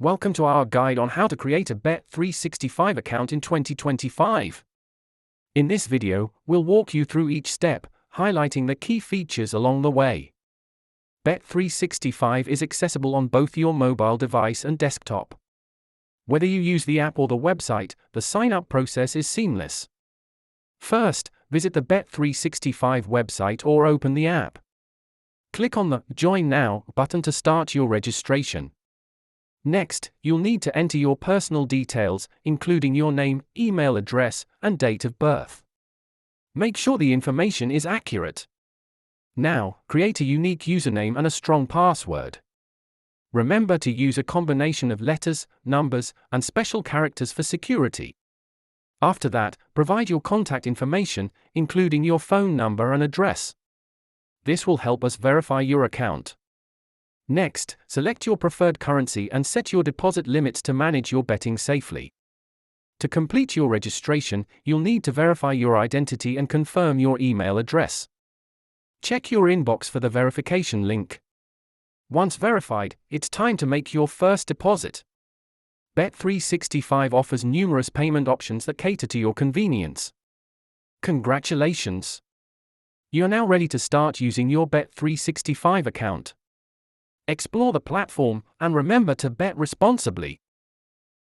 Welcome to our guide on how to create a Bet365 account in 2025. In this video, we'll walk you through each step, highlighting the key features along the way. Bet365 is accessible on both your mobile device and desktop. Whether you use the app or the website, the sign-up process is seamless. First, visit the Bet365 website or open the app. Click on the Join Now button to start your registration. Next, you'll need to enter your personal details, including your name, email address, and date of birth. Make sure the information is accurate. Now, create a unique username and a strong password. Remember to use a combination of letters, numbers, and special characters for security. After that, provide your contact information, including your phone number and address. This will help us verify your account. Next, select your preferred currency and set your deposit limits to manage your betting safely. To complete your registration, you'll need to verify your identity and confirm your email address. Check your inbox for the verification link. Once verified, it's time to make your first deposit. Bet365 offers numerous payment options that cater to your convenience. Congratulations! You're now ready to start using your Bet365 account. Explore the platform, and remember to bet responsibly.